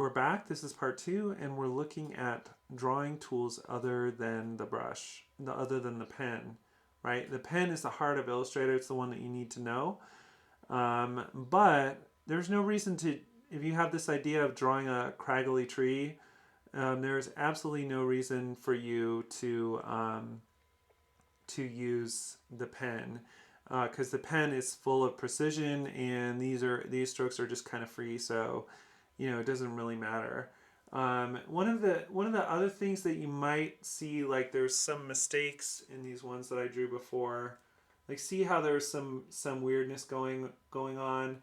We're back. This is part 2, and we're looking at drawing tools other than the brush, other than the pen, right? The pen is the heart of Illustrator. It's the one that you need to know. But there's no reason to, if you have this idea of drawing a craggly tree, there's absolutely no reason for you to use the pen, because the pen is full of precision, and these strokes are just kind of free. So it doesn't really matter. One of the other things that you might see, like there's some mistakes in these ones that I drew before. Like, see how there's some weirdness going on.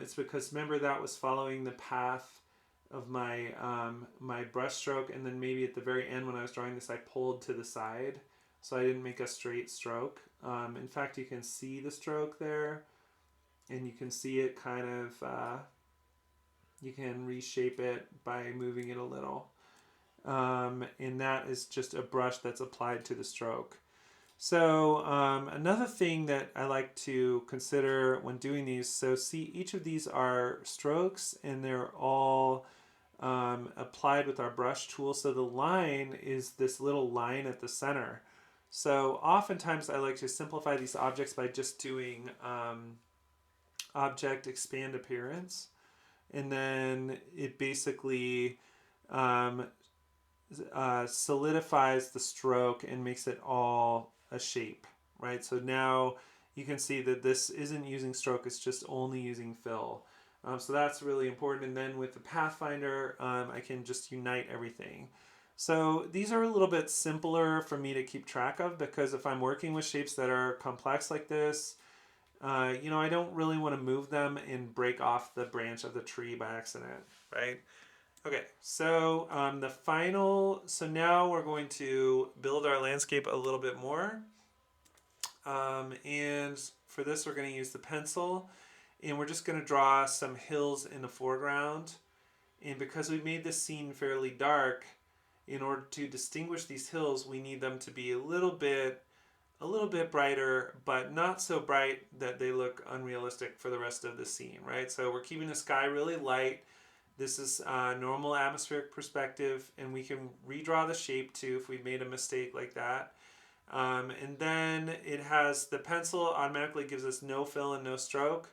It's because, remember, that was following the path of my brush stroke, and then maybe at the very end when I was drawing this, I pulled to the side, so I didn't make a straight stroke. In fact, you can see the stroke there, and you can see it kind of. You can reshape it by moving it a little. And that is just a brush that's applied to the stroke. So another thing that I like to consider when doing these, so see, each of these are strokes, and they're all applied with our brush tool. So the line is this little line at the center. So oftentimes I like to simplify these objects by just doing object expand appearance. And then it basically solidifies the stroke and makes it all a shape, right? So now you can see that this isn't using stroke, it's just only using fill. So that's really important. And then with the Pathfinder, I can just unite everything. So these are a little bit simpler for me to keep track of, because if I'm working with shapes that are complex like this, I don't really want to move them and break off the branch of the tree by accident, right? Okay, so so now we're going to build our landscape a little bit more. And for this, we're going to use the pencil, and we're just going to draw some hills in the foreground. And because we made this scene fairly dark, in order to distinguish these hills, we need them to be a little bit brighter, but not so bright that they look unrealistic for the rest of the scene, right? So we're keeping the sky really light. This is normal atmospheric perspective, and we can redraw the shape too if we've made a mistake like that. And then it has, the pencil automatically gives us no fill and no stroke.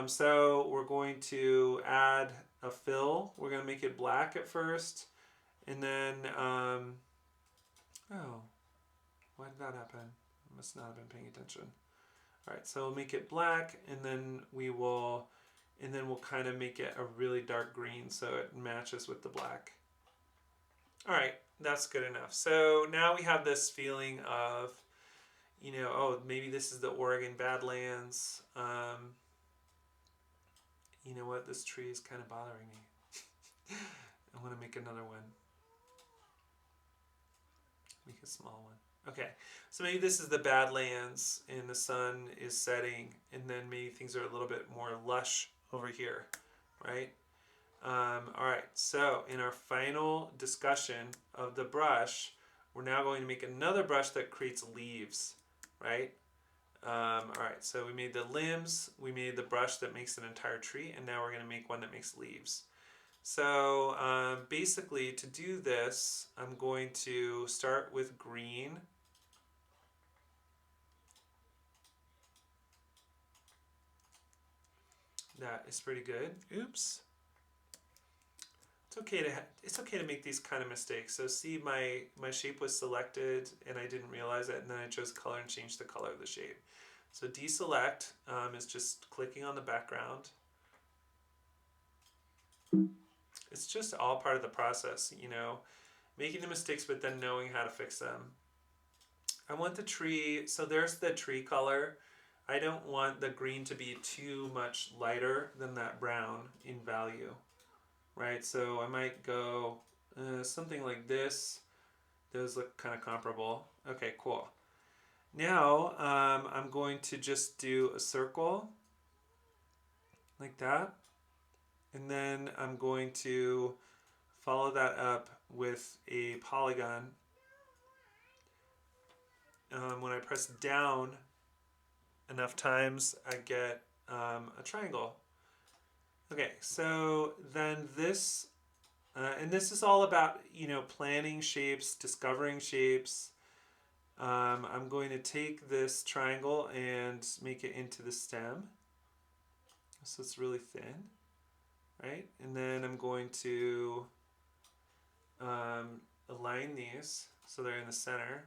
So we're going to add a fill. We're going to make it black at first, and then, why did that happen? I must not have been paying attention. All right, so we'll make it black, and then we'll kind of make it a really dark green so it matches with the black. All right, that's good enough. So now we have this feeling of, maybe this is the Oregon Badlands. You know what? This tree is kind of bothering me. I want to make another one. Make a small one. Okay, so maybe this is the Badlands and the sun is setting, and then maybe things are a little bit more lush over here, right? All right, so in our final discussion of the brush, we're now going to make another brush that creates leaves, right? All right, so we made the limbs, we made the brush that makes an entire tree, and now we're going to make one that makes leaves. So basically, to do this, I'm going to start with green. That is pretty good. Oops. It's okay to make these kind of mistakes. So see, my shape was selected and I didn't realize it, and then I chose color and changed the color of the shape. So deselect is just clicking on the background. It's just all part of the process, making the mistakes but then knowing how to fix them. I want the tree, so there's the tree color. I don't want the green to be too much lighter than that brown in value, right? So I might go something like this. Those look kind of comparable. Okay, cool. Now I'm going to just do a circle like that. And then I'm going to follow that up with a polygon. When I press down enough times, I get a triangle. Okay, so then this, and this is all about, planning shapes, discovering shapes. I'm going to take this triangle and make it into the stem. So it's really thin, right? And then I'm going to align these so they're in the center.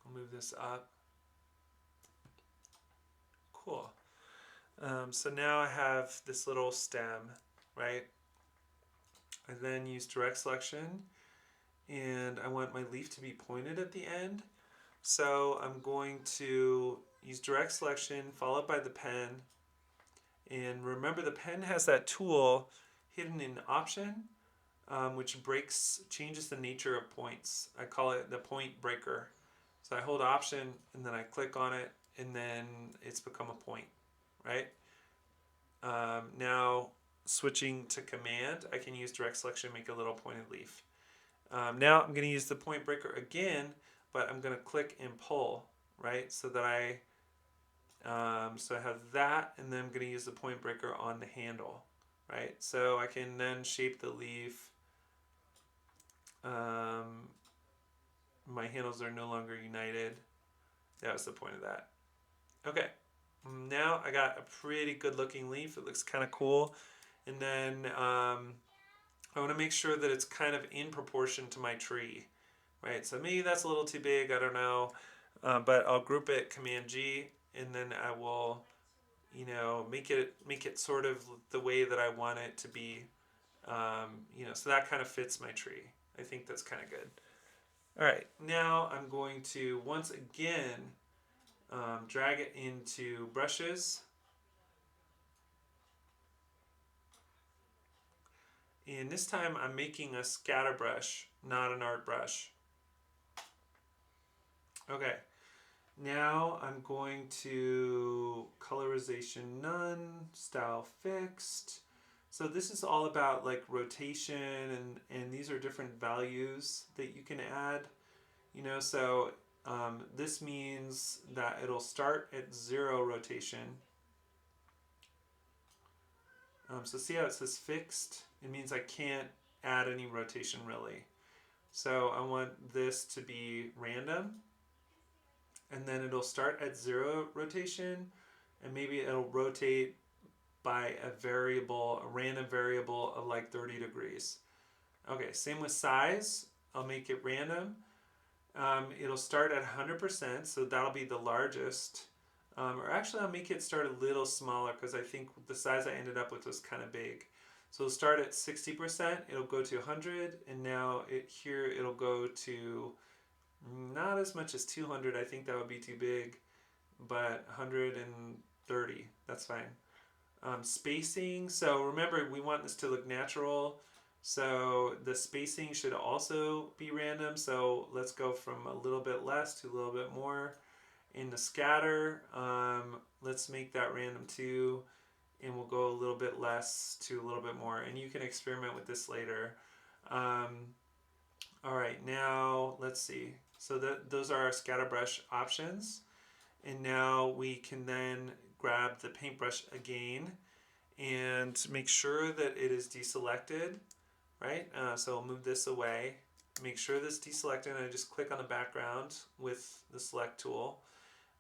I'll move this up. Cool. So now I have this little stem, right? I then use direct selection, and I want my leaf to be pointed at the end. So I'm going to use direct selection followed by the pen. And remember, the pen has that tool hidden in option, which changes the nature of points. I call it the point breaker. So I hold option and then I click on it, and then it's become a point, right? Now switching to command, I can use direct selection, make a little pointed leaf. Now I'm going to use the point breaker again, but I'm going to click and pull, right? So that I have that, and then I'm going to use the point breaker on the handle, right? So I can then shape the leaf. My handles are no longer united. That was the point of that. Okay, now I got a pretty good looking leaf. It looks kind of cool. And then I want to make sure that it's kind of in proportion to my tree, right? So maybe that's a little too big, I don't know. But I'll group it Command G, and then I will, make it sort of the way that I want it to be. So that kind of fits my tree. I think that's kind of good. All right, now I'm going to once again drag it into brushes. And this time I'm making a scatter brush, not an art brush. Okay, now I'm going to colorization none, style fixed. So this is all about like rotation, and these are different values that you can add. So this means that it'll start at 0 rotation. So see how it says fixed? It means I can't add any rotation really. So I want this to be random, and then it'll start at 0 rotation, and maybe it'll rotate by a random variable of like 30 degrees. Okay, same with size. I'll make it random. It'll start at 100%, so that'll be the largest. Or actually, I'll make it start a little smaller because I think the size I ended up with was kind of big. So it'll start at 60%, it'll go to 100, and now it'll go to not as much as 200. I think that would be too big, but 130, that's fine. Spacing, so remember we want this to look natural, so the spacing should also be random. So let's go from a little bit less to a little bit more. In the scatter, let's make that random too, and we'll go a little bit less to a little bit more, and you can experiment with this later. All right, now let's see. So those are our scatter brush options, and now we can then grab the paintbrush again and make sure that it is deselected, right? So I'll move this away, make sure this deselected, and I just click on the background with the select tool.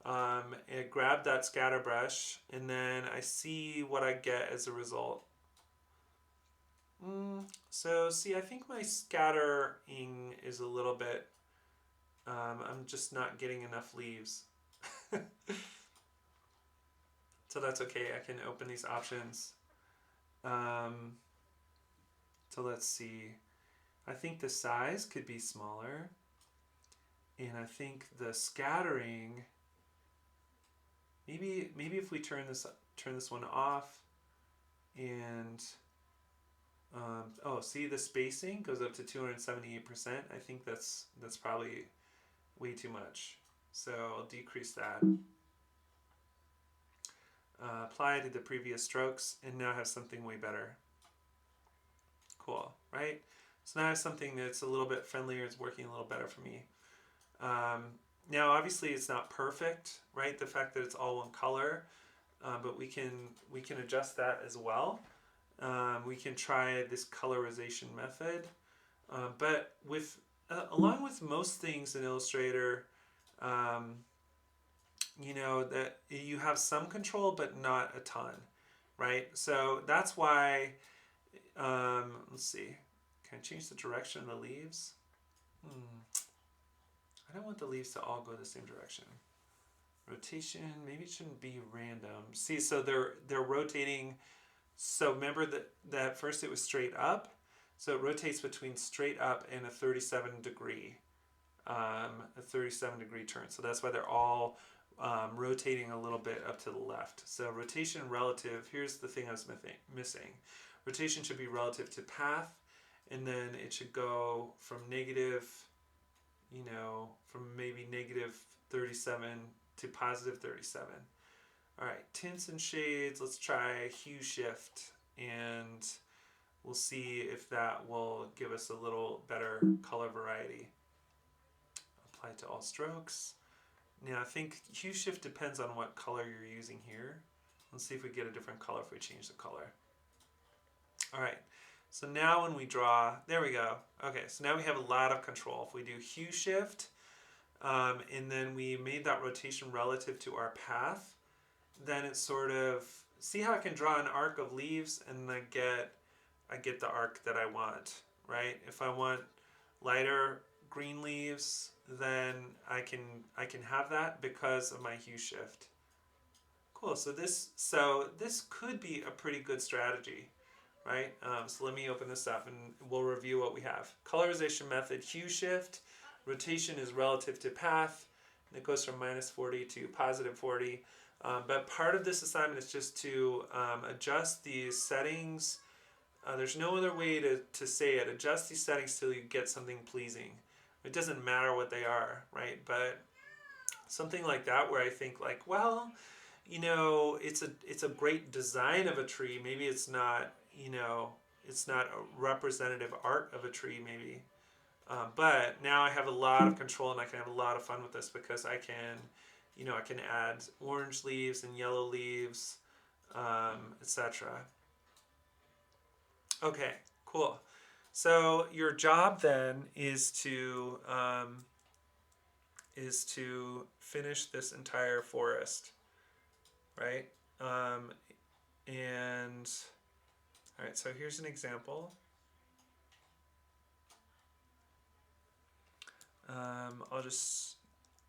And grab that scatter brush, and then I see what I get as a result. So see, I think my scattering is a little bit, I'm just not getting enough leaves. So that's okay, I can open these options. So let's see, I think the size could be smaller, and I think the scattering, maybe if we turn this one off, and see, the spacing goes up to 278%. I think that's probably way too much. So I'll decrease that. Apply to the previous strokes, and now I have something way better. Cool, right? So now I have something that's a little bit friendlier. It's working a little better for me. Now, obviously, it's not perfect, right? The fact that it's all one color. but we can adjust that as well. We can try this colorization method, but with along with most things in Illustrator, um, that you have some control but not a ton, right? So that's why, let's see, can I change the direction of the leaves? I don't want the leaves to all go the same direction. Rotation, maybe it shouldn't be random. See, so they're rotating. So remember that first it was straight up, so it rotates between straight up and a 37 degree turn. So that's why they're all rotating a little bit up to the left. So rotation relative, here's the thing I was missing. Rotation should be relative to path, and then it should go from negative, from maybe negative 37 to positive 37. All right, tints and shades, let's try hue shift, and we'll see if that will give us a little better color variety. Apply to all strokes. Now I think hue shift depends on what color you're using here. Let's see if we get a different color if we change the color. All right, so now when we draw, there we go. Okay, so now we have a lot of control. If we do hue shift, and then we made that rotation relative to our path, then it's sort of, see how I can draw an arc of leaves and I get the arc that I want, right? If I want lighter green leaves, then I can have that because of my hue shift. Cool. So this could be a pretty good strategy, right? So let me open this up and we'll review what we have. Colorization method, hue shift. Rotation is relative to path. And it goes from -40 to +40. But part of this assignment is just to adjust these settings. There's no other way to say it. Adjust these settings till you get something pleasing. It doesn't matter what they are, right? But something like that where I think like, well, it's a great design of a tree. Maybe it's not, it's not a representative art of a tree maybe. But now I have a lot of control and I can have a lot of fun with this because I can add orange leaves and yellow leaves, etc. Okay, cool. So your job then is to finish this entire forest, right? And all right, so here's an example. I'll just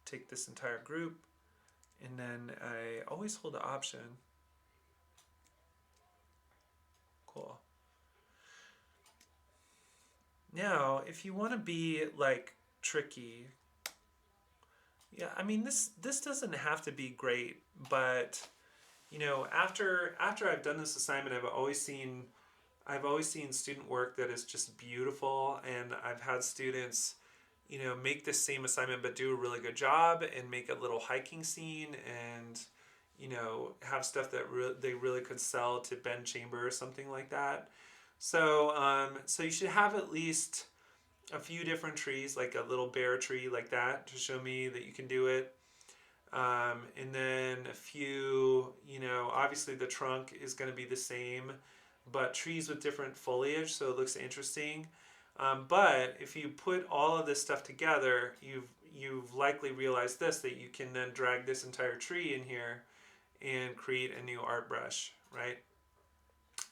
take this entire group, and then I always hold the option. Cool. Now, if you want to be like tricky, yeah, I mean this doesn't have to be great, but after I've done this assignment, I've always seen student work that is just beautiful, and I've had students make the same assignment but do a really good job and make a little hiking scene and have stuff that they really could sell to Ben Chamber or something like that. So so you should have at least a few different trees, like a little bare tree like that, to show me that you can do it. And then a few, obviously the trunk is going to be the same, but trees with different foliage, so it looks interesting. But if you put all of this stuff together, you've likely realized this, that you can then drag this entire tree in here and create a new art brush, right?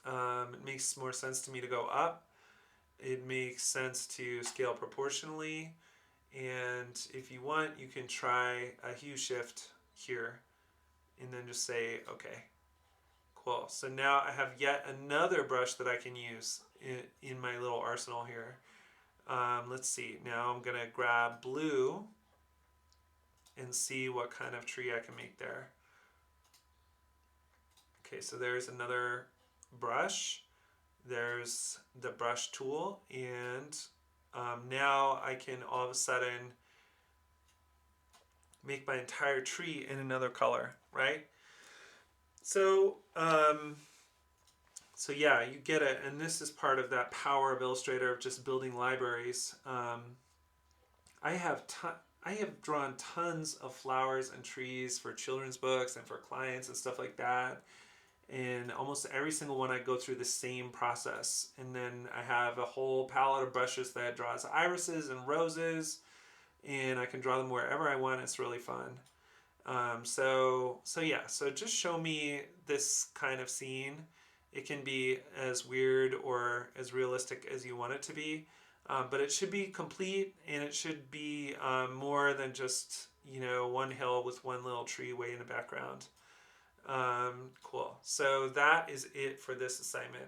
It makes more sense to me to go up. It makes sense to scale proportionally. And if you want, you can try a hue shift here and then just say, okay, cool. So now I have yet another brush that I can use in my little arsenal here. Let's see. Now I'm going to grab blue and see what kind of tree I can make there. Okay, so there's another brush. There's the brush tool, and now I can all of a sudden make my entire tree in another color, right? So, so yeah, you get it, and this is part of that power of Illustrator of just building libraries. I I have drawn tons of flowers and trees for children's books and for clients and stuff like that. And almost every single one I go through the same process. And then I have a whole palette of brushes that draws irises and roses, and I can draw them wherever I want. It's really fun. So yeah, so just show me this kind of scene. It can be as weird or as realistic as you want it to be, but it should be complete, and it should be more than just, you know, one hill with one little tree way in the background. Cool. So that is it for this assignment.